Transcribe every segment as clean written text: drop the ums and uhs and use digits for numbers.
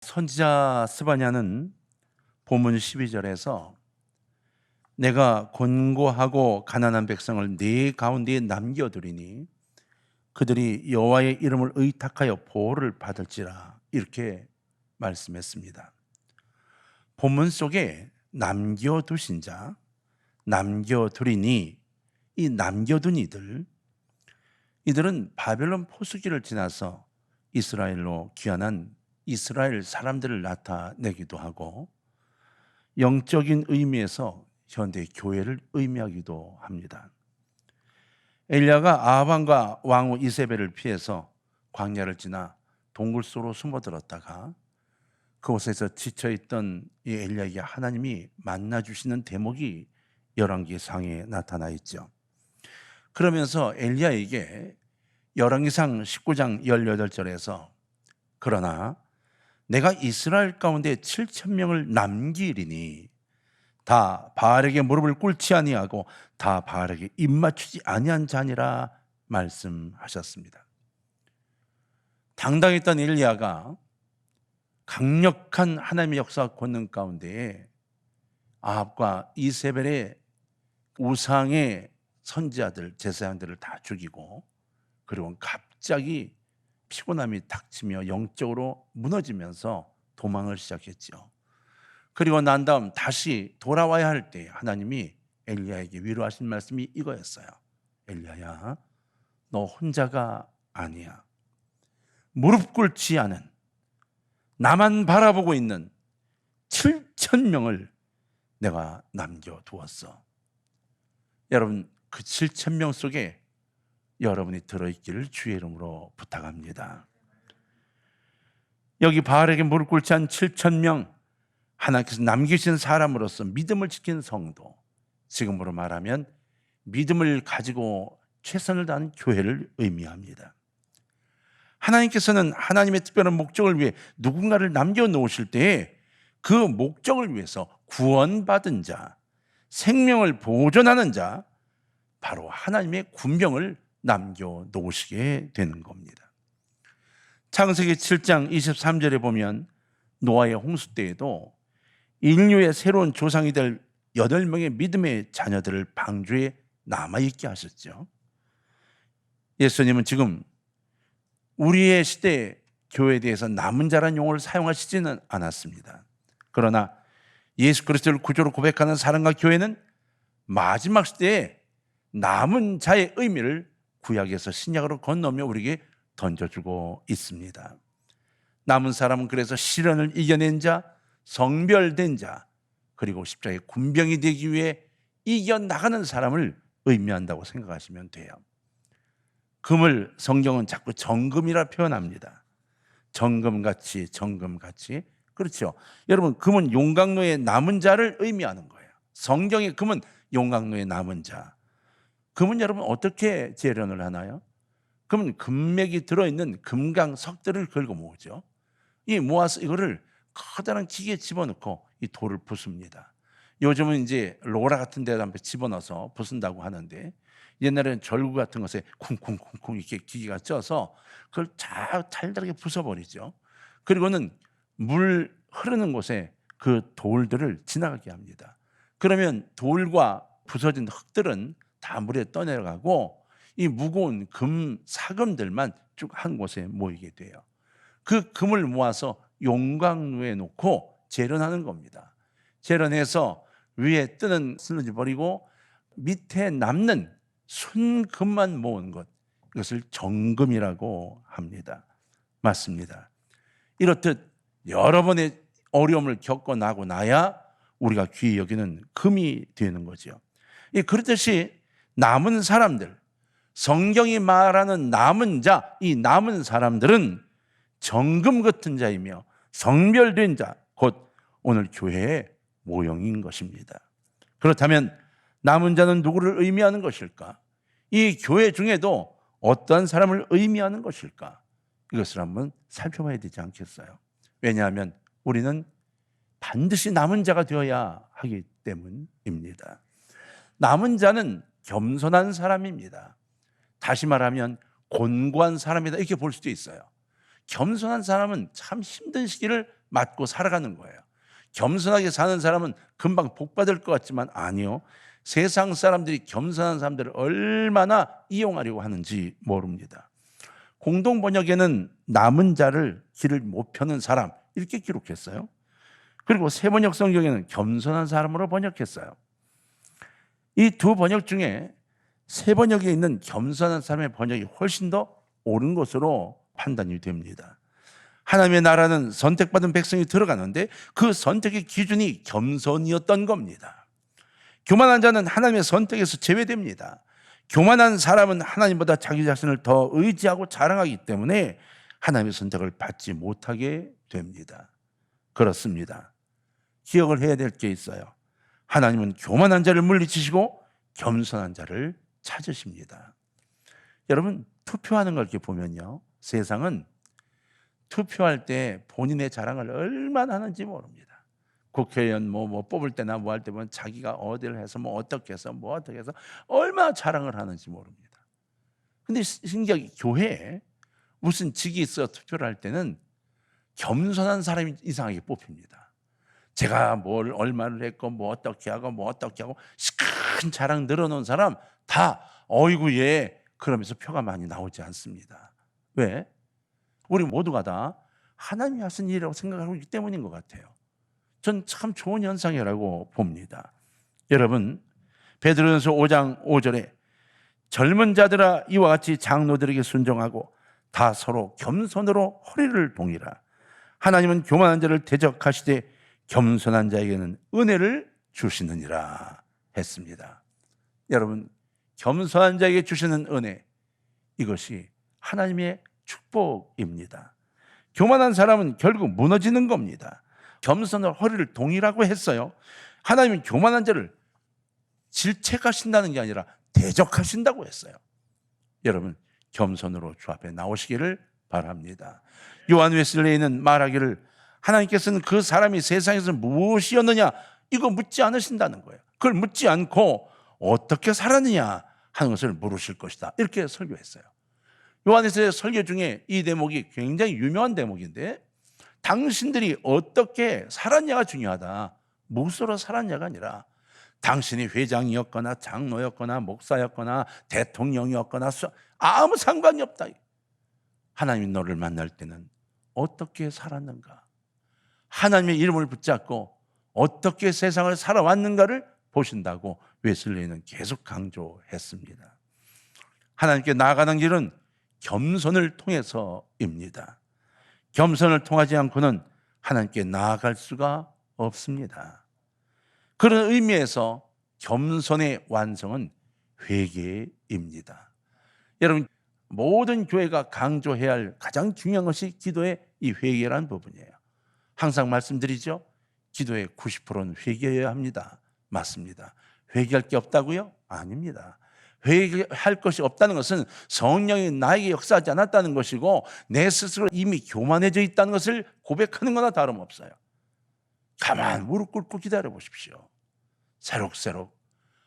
선지자 스바냐는 본문 12절에서 내가 곤고하고 가난한 백성을 네 가운데에 남겨두리니 그들이 여호와의 이름을 의탁하여 보호를 받을지라, 이렇게 말씀했습니다. 본문 속에 남겨두신 자, 남겨두리니, 이 남겨둔 이들은 바벨론 포수기를 지나서 이스라엘로 귀환한 이스라엘 사람들을 나타내기도 하고, 영적인 의미에서 현대 교회를 의미하기도 합니다. 엘리야가 아합왕과 왕후 이세벨을 피해서 광야를 지나 동굴 속으로 숨어들었다가 그곳에서 지쳐있던 이 엘리야에게 하나님이 만나주시는 대목이 열왕기상에 나타나 있죠. 그러면서 엘리야에게 열왕기상 19장 18절에서 그러나 내가 이스라엘 가운데 7,000명을 남기리니 다 바알에게 무릎을 꿇지 아니하고 다 바알에게 입맞추지 아니한 자니라 말씀하셨습니다. 당당했던 엘리야가 강력한 하나님의 역사 권능 가운데에 아합과 이세벨의 우상의 선지자들, 제사장들을 다 죽이고, 그리고 갑자기 피곤함이 닥치며 영적으로 무너지면서 도망을 시작했죠. 그리고 난 다음 다시 돌아와야 할 때 하나님이 엘리야에게 위로하신 말씀이 이거였어요. 엘리야야, 너 혼자가 아니야. 무릎 꿇지 않은, 나만 바라보고 있는 7,000명을 내가 남겨두었어. 여러분, 그 7,000명 속에 여러분이 들어있기를 주의 이름으로 부탁합니다. 여기 바알에게 무릎 꿇지 않은 7,000명, 하나님께서 남기신 사람으로서 믿음을 지킨 성도, 지금으로 말하면 믿음을 가지고 최선을 다하는 교회를 의미합니다. 하나님께서는 하나님의 특별한 목적을 위해 누군가를 남겨놓으실 때에 그 목적을 위해서 구원받은 자, 생명을 보존하는 자, 바로 하나님의 군병을 남겨놓으시게 되는 겁니다. 창세기 7장 23절에 보면 노아의 홍수 때에도 인류의 새로운 조상이 될 8명의 믿음의 자녀들을 방주에 남아있게 하셨죠. 예수님은 지금 우리의 시대의 교회에 대해서 남은 자라는 용어를 사용하시지는 않았습니다. 그러나 예수 그리스도를 구주로 고백하는 사랑과 교회는 마지막 시대에 남은 자의 의미를 구약에서 신약으로 건너며 우리에게 던져주고 있습니다. 남은 사람은 그래서 시련을 이겨낸 자, 성별된 자, 그리고 십자가의 군병이 되기 위해 이겨나가는 사람을 의미한다고 생각하시면 돼요. 금을 성경은 자꾸 정금이라 표현합니다. 정금같이. 그렇죠. 여러분, 금은 용광로의 남은 자를 의미하는 거예요. 성경의 금은 용광로의 남은 자. 금은 여러분 어떻게 재련을 하나요? 금은 금맥이 들어있는 금강석들을 긁어 모으죠. 이 모아서 이거를 커다란 기계에 집어넣고 이 돌을 부숩니다. 요즘은 이제 로라 같은 데다 집어넣어서 부순다고 하는데, 옛날에는 절구 같은 것에 쿵쿵쿵쿵 이렇게 기계가 쪄서 그걸 잘다르게 부숴버리죠. 그리고는 물 흐르는 곳에 그 돌들을 지나가게 합니다. 그러면 돌과 부서진 흙들은 다 물에 떠내려가고 이 무거운 금 사금들만 쭉 한 곳에 모이게 돼요. 그 금을 모아서 용광로에 놓고 재련하는 겁니다. 재련해서 위에 뜨는 슬러지 버리고 밑에 남는 순금만 모은 것, 이것을 정금이라고 합니다. 맞습니다. 이렇듯 여러 번의 어려움을 겪고 나고 나야 우리가 귀히 여기는 금이 되는 거죠. 그렇듯이 남은 사람들, 성경이 말하는 남은 자, 이 남은 사람들은 정금 같은 자이며 성별된 자, 곧 오늘 교회의 모형인 것입니다. 그렇다면 남은 자는 누구를 의미하는 것일까? 이 교회 중에도 어떤 사람을 의미하는 것일까? 이것을 한번 살펴봐야 되지 않겠어요? 왜냐하면 우리는 반드시 남은 자가 되어야 하기 때문입니다. 남은 자는 겸손한 사람입니다. 다시 말하면 곤고한 사람이다, 이렇게 볼 수도 있어요. 겸손한 사람은 참 힘든 시기를 맞고 살아가는 거예요. 겸손하게 사는 사람은 금방 복 받을 것 같지만 아니요. 세상 사람들이 겸손한 사람들을 얼마나 이용하려고 하는지 모릅니다. 공동 번역에는 남은 자를 길을 못 펴는 사람 이렇게 기록했어요. 그리고 새 번역 성경에는 겸손한 사람으로 번역했어요. 이 두 번역 중에 새 번역에 있는 겸손한 사람의 번역이 훨씬 더 옳은 것으로 판단이 됩니다. 하나님의 나라는 선택받은 백성이 들어가는데 그 선택의 기준이 겸손이었던 겁니다. 교만한 자는 하나님의 선택에서 제외됩니다. 교만한 사람은 하나님보다 자기 자신을 더 의지하고 자랑하기 때문에 하나님의 선택을 받지 못하게 됩니다. 그렇습니다. 기억을 해야 될 게 있어요. 하나님은 교만한 자를 물리치시고 겸손한 자를 찾으십니다. 여러분, 투표하는 걸 이렇게 보면요, 세상은 투표할 때 본인의 자랑을 얼마나 하는지 모릅니다. 국회의원 뭐 뽑을 때나 뭐 할 때 보면 자기가 어디를 해서 뭐 어떻게 해서 뭐 어떻게 해서 얼마나 자랑을 하는지 모릅니다. 근데 신기하게 교회에 무슨 직이 있어 투표를 할 때는 겸손한 사람이 이상하게 뽑힙니다. 제가 뭘 얼마를 했고 뭐 어떻게 하고 뭐 어떻게 하고 큰 자랑 늘어놓은 사람 다 어이구 얘 그러면서 표가 많이 나오지 않습니다. 왜? 우리 모두가 다 하나님이 하신 일이라고 생각하고 있기 때문인 것 같아요. 전 참 좋은 현상이라고 봅니다. 여러분, 베드로전서 5장 5절에 젊은 자들아 이와 같이 장로들에게 순종하고 다 서로 겸손으로 허리를 동이라. 하나님은 교만한 자를 대적하시되 겸손한 자에게는 은혜를 주시느니라 했습니다. 여러분, 겸손한 자에게 주시는 은혜, 이것이 하나님의 축복입니다. 교만한 사람은 결국 무너지는 겁니다. 겸손을 허리를 동이라고 했어요. 하나님은 교만한 자를 질책하신다는 게 아니라 대적하신다고 했어요. 여러분, 겸손으로 주 앞에 나오시기를 바랍니다. 요한 웨슬레이는 말하기를 하나님께서는 그 사람이 세상에서 무엇이었느냐 이거 묻지 않으신다는 거예요. 그걸 묻지 않고 어떻게 살았느냐 하는 것을 물으실 것이다, 이렇게 설교했어요. 요한에서의 설교 중에 이 대목이 굉장히 유명한 대목인데, 당신들이 어떻게 살았냐가 중요하다, 무엇으로 살았냐가 아니라 당신이 회장이었거나 장로였거나 목사였거나 대통령이었거나 아무 상관이 없다. 하나님이 너를 만날 때는 어떻게 살았는가, 하나님의 이름을 붙잡고 어떻게 세상을 살아왔는가를 보신다고 웨슬레이는 계속 강조했습니다. 하나님께 나아가는 길은 겸손을 통해서입니다. 겸손을 통하지 않고는 하나님께 나아갈 수가 없습니다. 그런 의미에서 겸손의 완성은 회개입니다. 여러분, 모든 교회가 강조해야 할 가장 중요한 것이 기도의 이 회개라는 부분이에요. 항상 말씀드리죠. 기도의 90%는 회개해야 합니다. 맞습니다. 회개할 게 없다고요? 아닙니다. 회개할 것이 없다는 것은 성령이 나에게 역사하지 않았다는 것이고 내 스스로 이미 교만해져 있다는 것을 고백하는 거나 다름없어요. 가만 무릎 꿇고 기다려 보십시오. 새록새록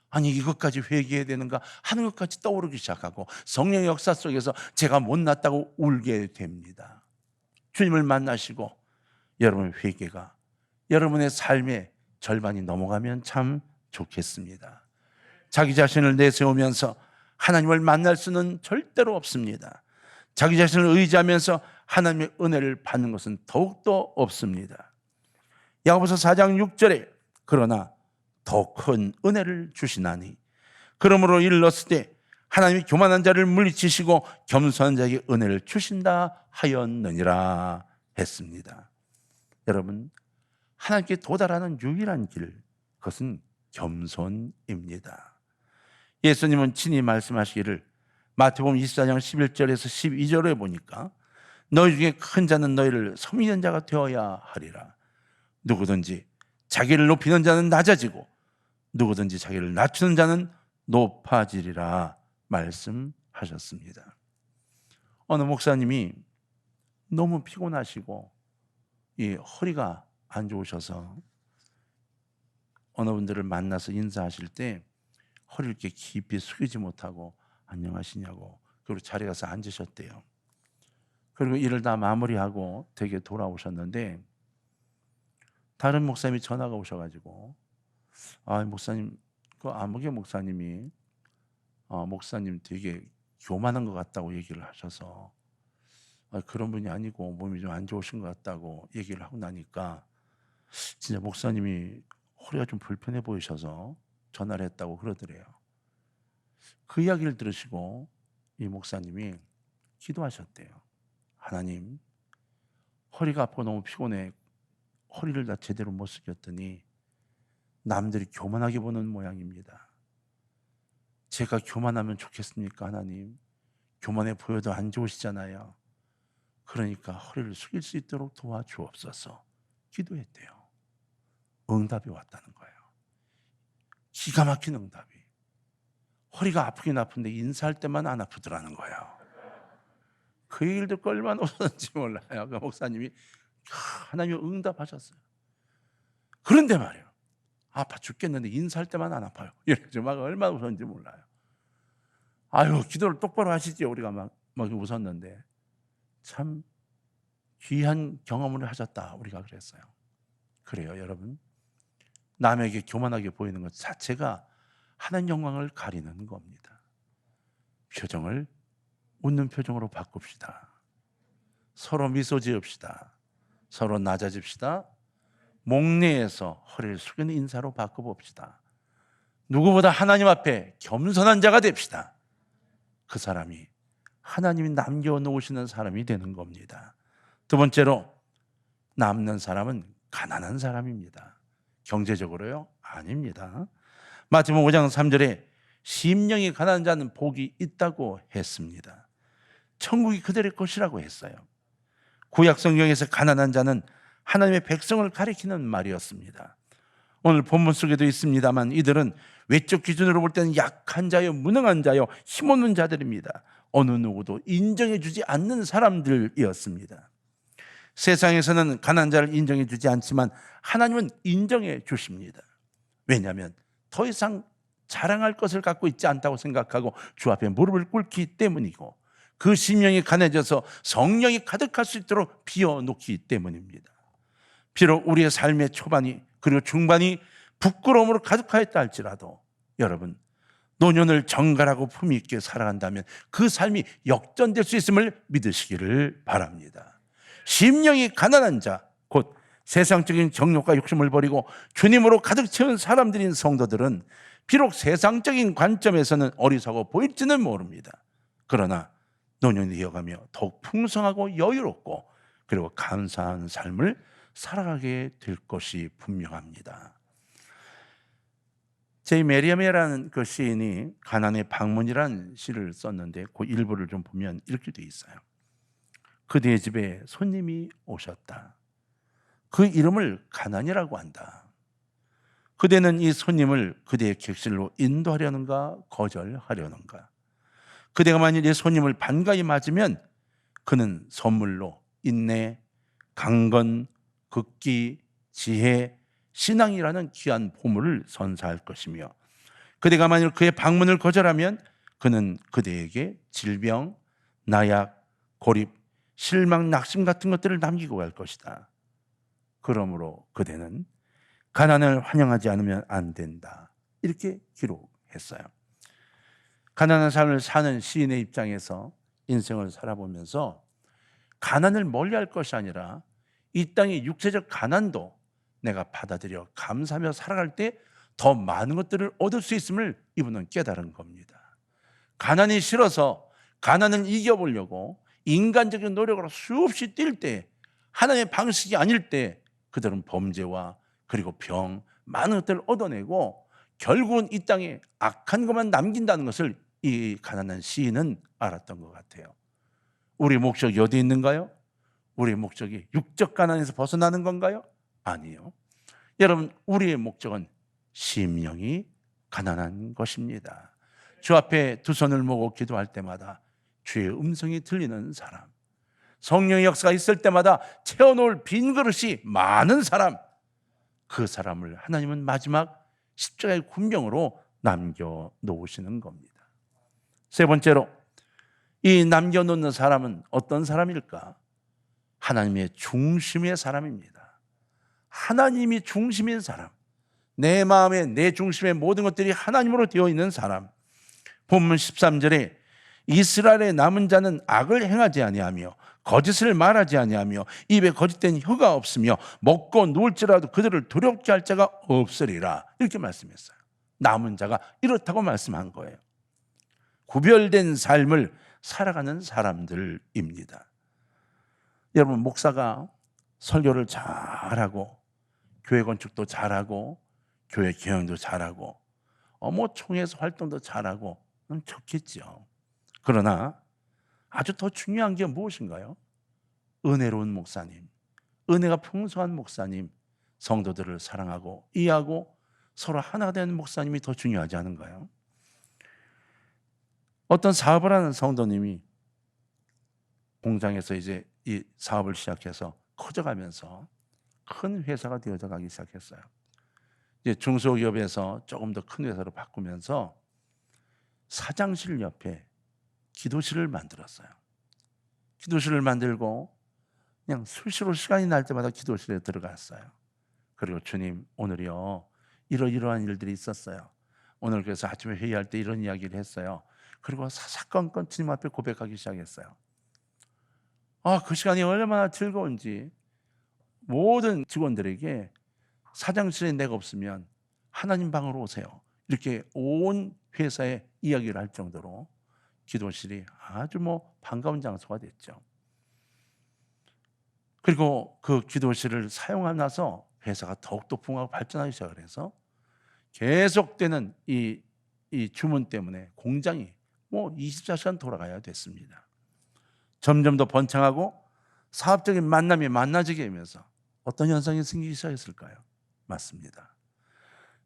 아니 이것까지 회개해야 되는가 하는 것까지 떠오르기 시작하고 성령의 역사 속에서 제가 못났다고 울게 됩니다. 주님을 만나시고 여러분의 회개가 여러분의 삶의 절반이 넘어가면 참 좋겠습니다. 자기 자신을 내세우면서 하나님을 만날 수는 절대로 없습니다. 자기 자신을 의지하면서 하나님의 은혜를 받는 것은 더욱더 없습니다. 야고보서 4장 6절에 그러나 더 큰 은혜를 주시나니 그러므로 일렀을 때 하나님이 교만한 자를 물리치시고 겸손한 자에게 은혜를 주신다 하였느니라 했습니다. 여러분, 하나님께 도달하는 유일한 길, 그것은 겸손입니다. 예수님은 친히 말씀하시기를 마태복음 24장 11절에서 12절에 보니까 너희 중에 큰 자는 너희를 섬기는 자가 되어야 하리라. 누구든지 자기를 높이는 자는 낮아지고 누구든지 자기를 낮추는 자는 높아지리라 말씀하셨습니다. 어느 목사님이 너무 피곤하시고 이 허리가 안 좋으셔서 어느 분들을 만나서 인사하실 때 허리를 이렇게 깊이 숙이지 못하고 안녕하시냐고 그리고 자리에 가서 앉으셨대요. 그리고 일을 다 마무리하고 댁에 돌아오셨는데 다른 목사님이 전화가 오셔가지고, 목사님, 그 아무개 목사님이 목사님 되게 교만한 것 같다고 얘기를 하셔서, 그런 분이 아니고 몸이 좀 안 좋으신 것 같다고 얘기를 하고 나니까 진짜 목사님이 허리가 좀 불편해 보이셔서 전화를 했다고 그러더래요. 그 이야기를 들으시고 이 목사님이 기도하셨대요. 하나님, 허리가 아프고 너무 피곤해. 허리를 다 제대로 못 숙였더니 남들이 교만하게 보는 모양입니다. 제가 교만하면 좋겠습니까? 하나님, 교만해 보여도 안 좋으시잖아요. 그러니까 허리를 숙일 수 있도록 도와주옵소서 기도했대요. 응답이 왔다는 거예요. 기가 막힌 응답이. 허리가 아프긴 아픈데 인사할 때만 안 아프더라는 거예요. 그 얘기를 듣고 얼마나 웃었는지 몰라요. 그 목사님이 하나님이 응답하셨어요. 그런데 말이에요, 아파 죽겠는데 인사할 때만 안 아파요. 이렇게 막 얼마나 웃었는지 몰라요. 아유, 기도를 똑바로 하시죠. 우리가 막 웃었는데 참 귀한 경험을 하셨다, 우리가 그랬어요. 그래요, 여러분. 남에게 교만하게 보이는 것 자체가 하나님 영광을 가리는 겁니다. 표정을 웃는 표정으로 바꿉시다. 서로 미소 지읍시다. 서로 낮아집시다. 목례에서 허리를 숙이는 인사로 바꿔봅시다. 누구보다 하나님 앞에 겸손한 자가 됩시다. 그 사람이 하나님이 남겨놓으시는 사람이 되는 겁니다. 두 번째로, 남는 사람은 가난한 사람입니다. 경제적으로요? 아닙니다. 마태복음 5장 3절에 심령이 가난한 자는 복이 있다고 했습니다. 천국이 그들의 것이라고 했어요. 구약 성경에서 가난한 자는 하나님의 백성을 가리키는 말이었습니다. 오늘 본문 속에도 있습니다만 이들은 외적 기준으로 볼 때는 약한 자요, 무능한 자요, 힘없는 자들입니다. 어느 누구도 인정해 주지 않는 사람들이었습니다. 세상에서는 가난한 자를 인정해 주지 않지만 하나님은 인정해 주십니다. 왜냐하면 더 이상 자랑할 것을 갖고 있지 않다고 생각하고 주 앞에 무릎을 꿇기 때문이고, 그 심령이 가난해져서 성령이 가득할 수 있도록 비워놓기 때문입니다. 비록 우리의 삶의 초반이 그리고 중반이 부끄러움으로 가득하였다 할지라도 여러분, 노년을 정갈하고 품위 있게 살아간다면 그 삶이 역전될 수 있음을 믿으시기를 바랍니다. 심령이 가난한 자, 곧 세상적인 정욕과 욕심을 버리고 주님으로 가득 채운 사람들인 성도들은 비록 세상적인 관점에서는 어리석어 보일지는 모릅니다. 그러나 노년이 되어가며 더욱 풍성하고 여유롭고 그리고 감사한 삶을 살아가게 될 것이 분명합니다. 제이 메리엄이라는 그 시인이 가난의 방문이라는 시를 썼는데 그 일부를 좀 보면 이렇게 돼 있어요. 그대의 집에 손님이 오셨다. 그 이름을 가난이라고 한다. 그대는 이 손님을 그대의 객실로 인도하려는가 거절하려는가? 그대가 만일 이 손님을 반가이 맞으면 그는 선물로 인내, 강건, 극기, 지혜, 신앙이라는 귀한 보물을 선사할 것이며, 그대가 만일 그의 방문을 거절하면 그는 그대에게 질병, 나약, 고립, 실망, 낙심 같은 것들을 남기고 갈 것이다. 그러므로 그대는 가난을 환영하지 않으면 안 된다. 이렇게 기록했어요. 가난한 삶을 사는 시인의 입장에서 인생을 살아보면서 가난을 멀리할 것이 아니라 이 땅의 육체적 가난도 내가 받아들여 감사하며 살아갈 때 더 많은 것들을 얻을 수 있음을 이분은 깨달은 겁니다. 가난이 싫어서 가난을 이겨보려고 인간적인 노력으로 수없이 뛸 때, 하나님의 방식이 아닐 때 그들은 범죄와 그리고 병, 많은 것들을 얻어내고 결국은 이 땅에 악한 것만 남긴다는 것을 이 가난한 시인은 알았던 것 같아요. 우리 목적이 어디 있는가요? 우리의 목적이 육적 가난에서 벗어나는 건가요? 아니요. 여러분, 우리의 목적은 심령이 가난한 것입니다. 주 앞에 두 손을 모고 기도할 때마다 주의 음성이 들리는 사람, 성령의 역사가 있을 때마다 채워놓을 빈 그릇이 많은 사람, 그 사람을 하나님은 마지막 십자가의 군병으로 남겨놓으시는 겁니다. 세 번째로, 이 남겨놓는 사람은 어떤 사람일까? 하나님의 중심의 사람입니다. 하나님이 중심인 사람, 내 마음에 내 중심의 모든 것들이 하나님으로 되어 있는 사람. 본문 13절에 이스라엘의 남은 자는 악을 행하지 아니하며 거짓을 말하지 아니하며 입에 거짓된 혀가 없으며 먹고 누울지라도 그들을 두렵게 할 자가 없으리라, 이렇게 말씀했어요. 남은 자가 이렇다고 말씀한 거예요. 구별된 삶을 살아가는 사람들입니다. 여러분, 목사가 설교를 잘하고 교회 건축도 잘하고 교회 경영도 잘하고 총회에서 활동도 잘하고 좋겠죠. 그러나 아주 더 중요한 게 무엇인가요? 은혜로운 목사님, 은혜가 풍성한 목사님, 성도들을 사랑하고 이해하고 서로 하나 되는 목사님이 더 중요하지 않은가요? 어떤 사업을 하는 성도님이 공장에서 이제 이 사업을 시작해서 커져가면서 큰 회사가 되어져 가기 시작했어요. 이제 중소기업에서 조금 더 큰 회사로 바꾸면서 사장실 옆에 기도실을 만들었어요. 기도실을 만들고 그냥 수시로 시간이 날 때마다 기도실에 들어갔어요. 그리고 주님, 오늘이요 이러이러한 일들이 있었어요. 오늘 그래서 아침에 회의할 때 이런 이야기를 했어요. 그리고 사사건건 주님 앞에 고백하기 시작했어요. 그 시간이 얼마나 즐거운지, 모든 직원들에게 사장실에 내가 없으면 하나님 방으로 오세요, 이렇게 온 회사에 이야기를 할 정도로 기도실이 아주 반가운 장소가 됐죠. 그리고 그 기도실을 사용하고 나서 회사가 더욱더 풍하고 발전하기 시작을 해서 계속되는 이 주문 때문에 공장이 24시간 돌아가야 됐습니다. 점점 더 번창하고 사업적인 만남이 만나지게 하면서 어떤 현상이 생기기 시작했을까요? 맞습니다.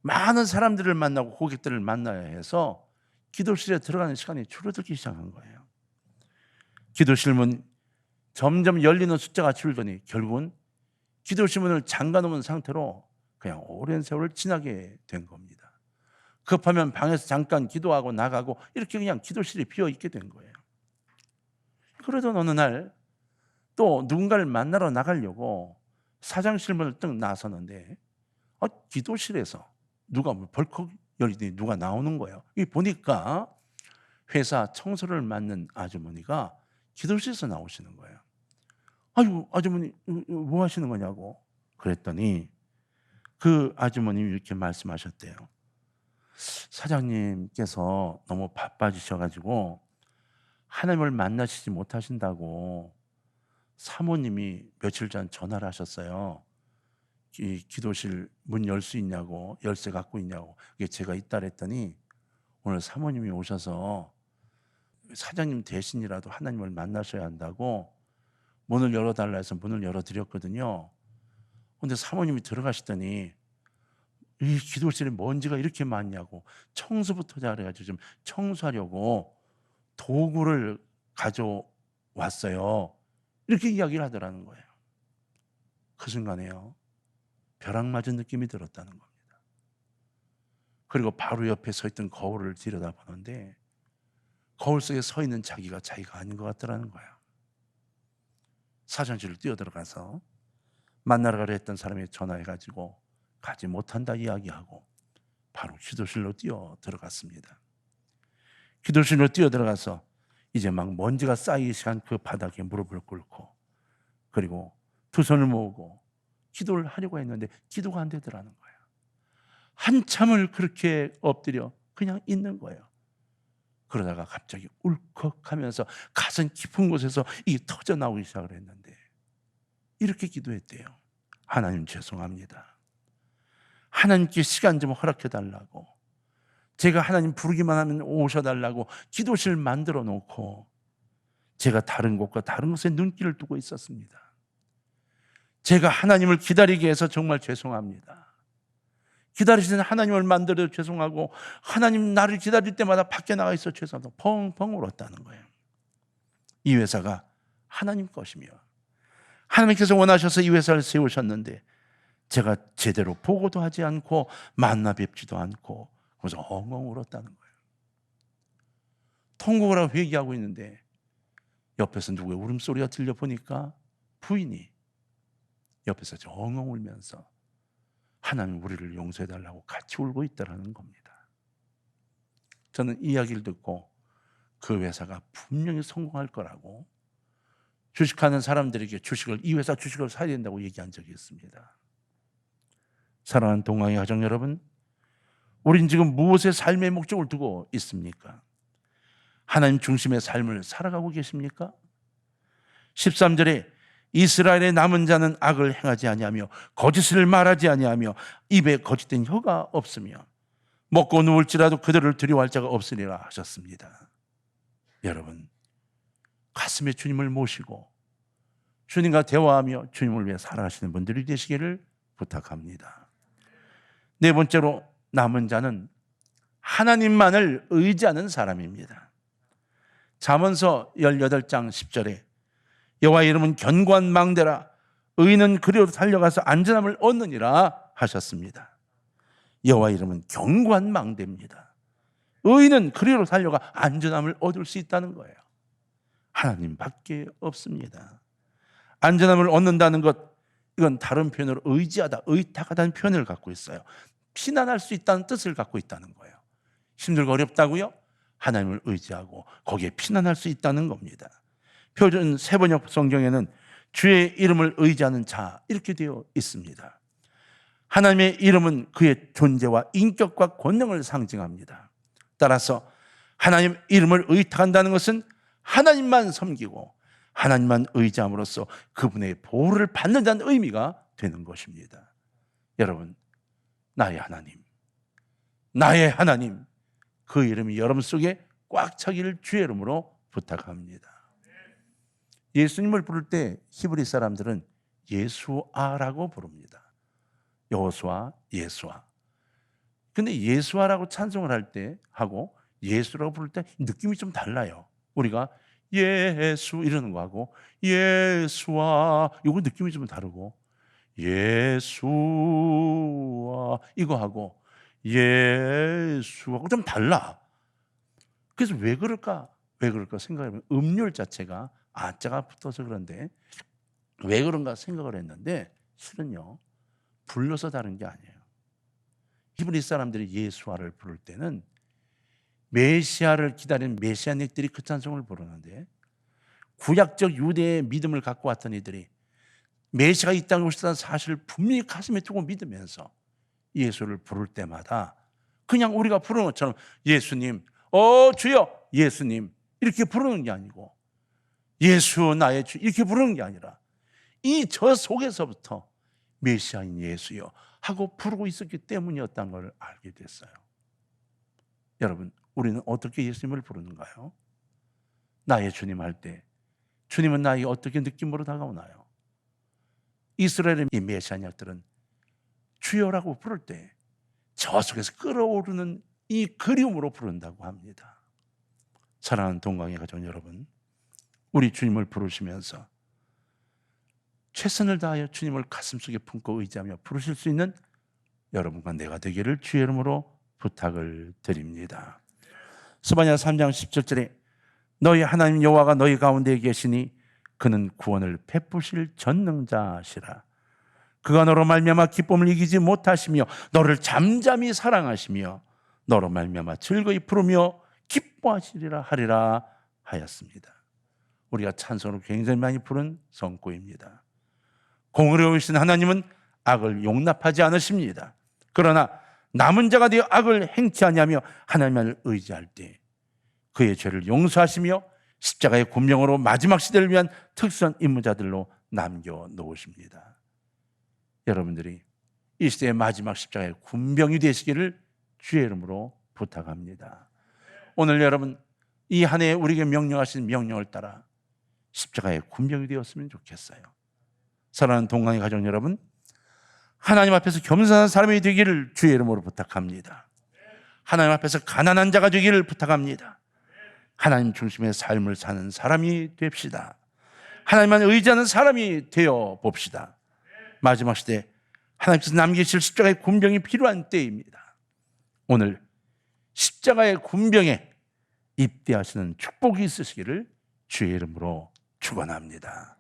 많은 사람들을 만나고 고객들을 만나야 해서 기도실에 들어가는 시간이 줄어들기 시작한 거예요. 기도실 문 점점 열리는 숫자가 줄더니 결국은 기도실 문을 잠가놓은 상태로 그냥 오랜 세월을 지나게 된 겁니다. 급하면 방에서 잠깐 기도하고 나가고 이렇게 그냥 기도실이 비어있게 된 거예요. 그러던 어느 날 또 누군가를 만나러 나가려고 사장실 문을 뜩 나서는데 기도실에서 누가 벌컥 열리더니 누가 나오는 거예요. 보니까 회사 청소를 맡는 아주머니가 기도실에서 나오시는 거예요. 아유, 아주머니 뭐 하시는 거냐고 그랬더니 그 아주머님이 이렇게 말씀하셨대요. 사장님께서 너무 바빠지셔가지고 하나님을 만나시지 못하신다고 사모님이 며칠 전 전화를 하셨어요. 이 기도실 문 열 수 있냐고, 열쇠 갖고 있냐고. 제가 있다 그랬더니 오늘 사모님이 오셔서 사장님 대신이라도 하나님을 만나셔야 한다고 문을 열어달라 해서 문을 열어드렸거든요. 근데 사모님이 들어가시더니 이 기도실에 먼지가 이렇게 많냐고, 청소부터 잘해가지고 좀 청소하려고 도구를 가져왔어요, 이렇게 이야기를 하더라는 거예요. 그 순간에요, 벼락 맞은 느낌이 들었다는 겁니다. 그리고 바로 옆에 서 있던 거울을 들여다보는데 거울 속에 서 있는 자기가 아닌 것 같더라는 거예요. 사장실을 뛰어들어가서 만나러 가려 했던 사람이 전화해가지고 가지 못한다 이야기하고 바로 기도실로 뛰어 들어갔습니다. 기도실로 뛰어 들어가서 이제 막 먼지가 쌓이기 시작한 그 바닥에 무릎을 꿇고 그리고 두 손을 모으고 기도를 하려고 했는데 기도가 안 되더라는 거예요. 한참을 그렇게 엎드려 그냥 있는 거예요. 그러다가 갑자기 울컥하면서 가슴 깊은 곳에서 이게 터져 나오기 시작을 했는데 이렇게 기도했대요. 하나님 죄송합니다. 하나님께 시간 좀 허락해 달라고, 제가 하나님 부르기만 하면 오셔달라고 기도실 만들어 놓고 제가 다른 곳과 다른 곳에 눈길을 두고 있었습니다. 제가 하나님을 기다리게 해서 정말 죄송합니다. 기다리시는 하나님을 만들어 죄송하고 하나님 나를 기다릴 때마다 밖에 나가 있어 죄송하다고 펑펑 울었다는 거예요. 이 회사가 하나님 것이며 하나님께서 원하셔서 이 회사를 세우셨는데 제가 제대로 보고도 하지 않고 만나 뵙지도 않고 그래서 엉엉 울었다는 거예요. 통곡을 하고 회개하고 있는데 옆에서 누구의 울음소리가 들려보니까 부인이 옆에서 엉엉 울면서 하나님 우리를 용서해달라고 같이 울고 있다는 겁니다. 저는 이 이야기를 듣고 그 회사가 분명히 성공할 거라고, 주식하는 사람들에게 이 회사 주식을 사야 된다고 얘기한 적이 있습니다. 사랑하는 동광의 가정 여러분, 우린 지금 무엇의 삶의 목적을 두고 있습니까? 하나님 중심의 삶을 살아가고 계십니까? 13절에 이스라엘의 남은 자는 악을 행하지 아니하며 거짓을 말하지 아니하며 입에 거짓된 혀가 없으며 먹고 누울지라도 그들을 두려워할 자가 없으리라 하셨습니다. 여러분, 가슴에 주님을 모시고 주님과 대화하며 주님을 위해 살아가시는 분들이 되시기를 부탁합니다. 네 번째로, 남은 자는 하나님만을 의지하는 사람입니다. 잠언서 18장 10절에 여호와의 이름은 견고한 망대라 의인은 그리로 달려가서 안전함을 얻느니라 하셨습니다. 여호와의 이름은 견고한 망대입니다. 의인은 그리로 달려가 안전함을 얻을 수 있다는 거예요. 하나님밖에 없습니다. 안전함을 얻는다는 것, 이건 다른 표현으로 의지하다, 의탁하다는 표현을 갖고 있어요. 피난할 수 있다는 뜻을 갖고 있다는 거예요. 힘들고 어렵다고요? 하나님을 의지하고 거기에 피난할 수 있다는 겁니다. 표준 세번역 성경에는 주의 이름을 의지하는 자 이렇게 되어 있습니다. 하나님의 이름은 그의 존재와 인격과 권능을 상징합니다. 따라서 하나님 이름을 의탁한다는 것은 하나님만 섬기고 하나님만 의지함으로써 그분의 보호를 받는다는 의미가 되는 것입니다. 여러분, 나의 하나님, 그 이름이 여러분 속에 꽉 차기를 주의 이름으로 부탁합니다. 예수님을 부를 때 히브리 사람들은 예수아라고 부릅니다. 여호수아, 예수아. 근데 예수아라고 찬송을 할 때 하고 예수라고 부를 때 느낌이 좀 달라요. 우리가 예수 이러는 거 하고 예수아 이거 느낌이 좀 다르고, 예수아 이거 하고 예수하고 좀 달라. 그래서 왜 그럴까 생각해보면 음률 자체가 아자가 붙어서 그런데 왜 그런가 생각을 했는데 실은요, 불러서 다른 게 아니에요. 히브리 사람들이 예수아를 부를 때는 메시아를 기다리는 메시아닉들이 그 찬송을 부르는데, 구약적 유대의 믿음을 갖고 왔던 이들이 메시아가 이 땅에 오셨다는 사실을 분명히 가슴에 두고 믿으면서 예수를 부를 때마다 그냥 우리가 부르는 것처럼 예수님, 주여 예수님 이렇게 부르는 게 아니고 예수 나의 주 이렇게 부르는 게 아니라 이 저 속에서부터 메시아인 예수여 하고 부르고 있었기 때문이었다는 걸 알게 됐어요. 여러분, 우리는 어떻게 예수님을 부르는가요? 나의 주님 할 때 주님은 나에게 어떻게 느낌으로 다가오나요? 이스라엘의 이 메시아냐들은 주여라고 부를 때 저 속에서 끓어오르는 이 그리움으로 부른다고 합니다. 사랑하는 동광의 가족 여러분, 우리 주님을 부르시면서 최선을 다하여 주님을 가슴속에 품고 의지하며 부르실 수 있는 여러분과 내가 되기를 주의 이름으로 부탁을 드립니다. 스바냐 3장 17절에 너희 하나님 여호와가 너희 가운데 계시니 그는 구원을 베푸실 전능자시라. 그가 너로 말미암아 기쁨을 이기지 못하시며 너를 잠잠히 사랑하시며 너로 말미암아 즐거이 부르며 기뻐하시리라 하리라 하였습니다. 우리가 찬송으로 굉장히 많이 부른 성구입니다. 공의로우신 하나님은 악을 용납하지 않으십니다. 그러나 남은 자가 되어 악을 행치 아니하며 하나님을 의지할 때 그의 죄를 용서하시며 십자가의 군병으로 마지막 시대를 위한 특수한 임무자들로 남겨놓으십니다. 여러분들이 이 시대의 마지막 십자가의 군병이 되시기를 주의 이름으로 부탁합니다. 오늘 여러분, 이 한 해 우리에게 명령하신 명령을 따라 십자가의 군병이 되었으면 좋겠어요. 사랑하는 동광의 가족 여러분, 하나님 앞에서 겸손한 사람이 되기를 주의 이름으로 부탁합니다. 하나님 앞에서 가난한 자가 되기를 부탁합니다. 하나님 중심의 삶을 사는 사람이 됩시다. 하나님만 의지하는 사람이 되어 봅시다. 마지막 시대 하나님께서 남기실 십자가의 군병이 필요한 때입니다. 오늘 십자가의 군병에 입대하시는 축복이 있으시기를 주의 이름으로 축원합니다.